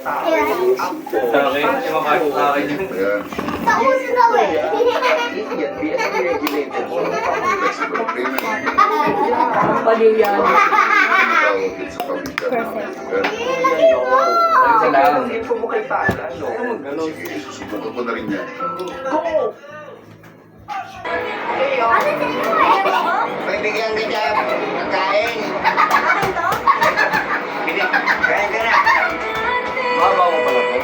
Akin, yung mga sa akin yun. Tapos na eh. Paliyan. Perfect. Isa lang. Info mo kay Tala, no? Sige, susunod ko na rin yan. Pagbigyan ka dyan, pagkain. Kain ka na. Mama mo pala to.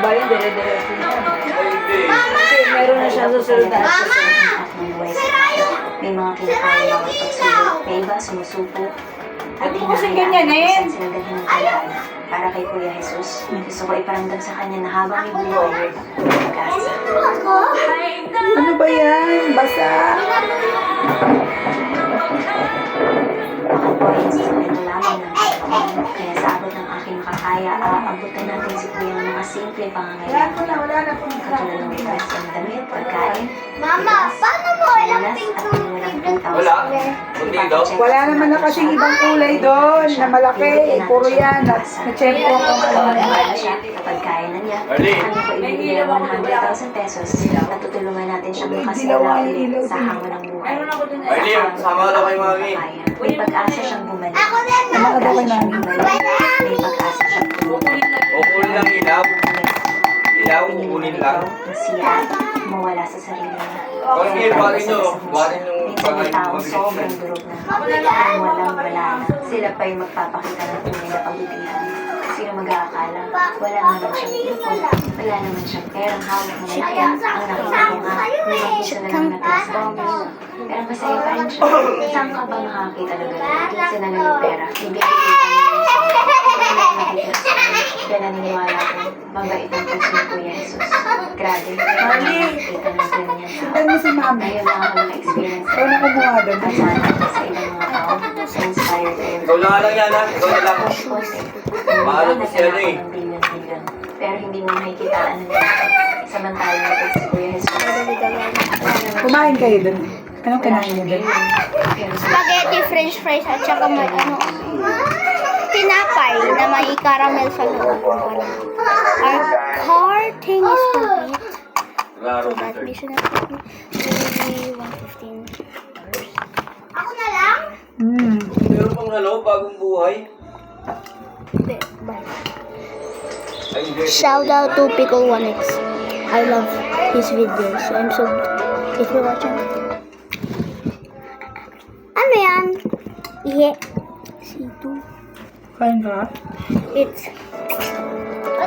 Ba yun, dire-diretso na. Ay, hindi. Kasi meron na siya susunod na May mga kinakaya mga pagsulot. May iba sumusupo. Ba't mo kasi ganyanin? Sila dalhin ng kailangan. Para kay Kuya Jesus, gusto ko iparamdam sa kanya na habang may buhay, pag-asa. Ano ba yan? Basa. Ako po ay instrumento lamang ng Panginoon. Kaya sa abot ng aking makakaya, aabutan natin si Kuya ng mga simple pangangailangan. Katulad ng bigas, ng damit, pagkain, Mama, paano mo alam silas, at walang 2,000. Wala. Kundi daw. Wala naman na kasing ibang kulay doon na malaki. Puro yan. Na-check ko kung ano. Kapag kaya na niya, Arlie. ano ko ibigay ng 100,000 pesos at tutulungan natin siyang makasala ulit sa hamon ng buhay. Arlie, sama ka daw kay Mami. May pag-asa siyang bumalik. Ako din, May pag-asa siyang bumalik. May pag-asa siyang bumalik. Kukunin lang ilaw. Ilaw, kukunin lang. Siya, mawala sa sarili niya. Kasi bakit nyo? Bakit nung Minsan may pagkain taong mo? sobrang durog na. Parang walang wala na. Sila pa yung magpapakita ng tunay na pagbutihan. Sino mag-aakala? Wala naman siyang ipon. Wala naman siyang perang hawak na may kaya ang nakita ko nga. May mag-isa na lang natira sa kanya. Pero masaya pa rin siya. Saan ka ba nakakita na gano'n? Kasi na lang yung pera. Ibigay kaya naniniwala ko, mabait ang puso ni Kuya Jesus. Grabe. Nakikita natin yan sa Tignan mo si Mami. ngayon lang ako naka-experience. Ikaw na kumuha doon. At sana sa ibang mga tao, inspired kayo. Ikaw lang lang yan ha. Ikaw na lang. Mahalo ko siya na eh. Billion-billion. Pero hindi mo makikitaan ng lahat. Samantalang ito si Kuya Jesus. Kumain kayo doon. Anong kinain niyo doon? spaghetti, french fries, at saka may ano, tinapay na may caramel sa loob. Our carting is complete. Laro So that mission has taken maybe 115 hours. Ako na lang? Meron pang ano, bagong buhay. Hindi, bye. Ay, hindi. Shout out to Pickle 1X. I love his videos. I'm so if you're watching. Ano yan? Ihe. C2. Kain ka? It's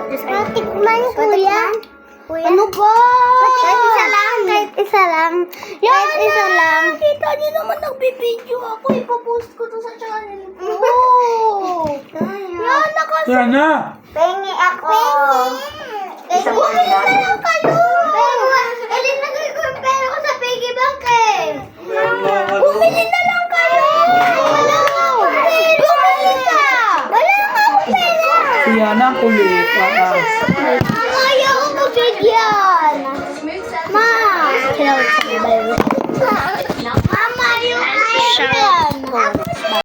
Patikman, kuya. Ano ba? Kahit isa lang. Kahit isa lang. Kahit isa lang. Kita niyo naman nagbibideo ako. Ipopost ko to sa channel ko. Yan, nakas... Yan na! Pengi ako. Isang Pengi ulan. lang kayo. Ilinagay ko yung pera ko sa piggy bank eh. Bumili na lang kayo. Wala nga akong pera. Bumili na. Wala nga akong pera. Siya na, kulit. Kaya ako magbigyan. Ma. Tinawag sa iba yun. Mama, yung iPhone.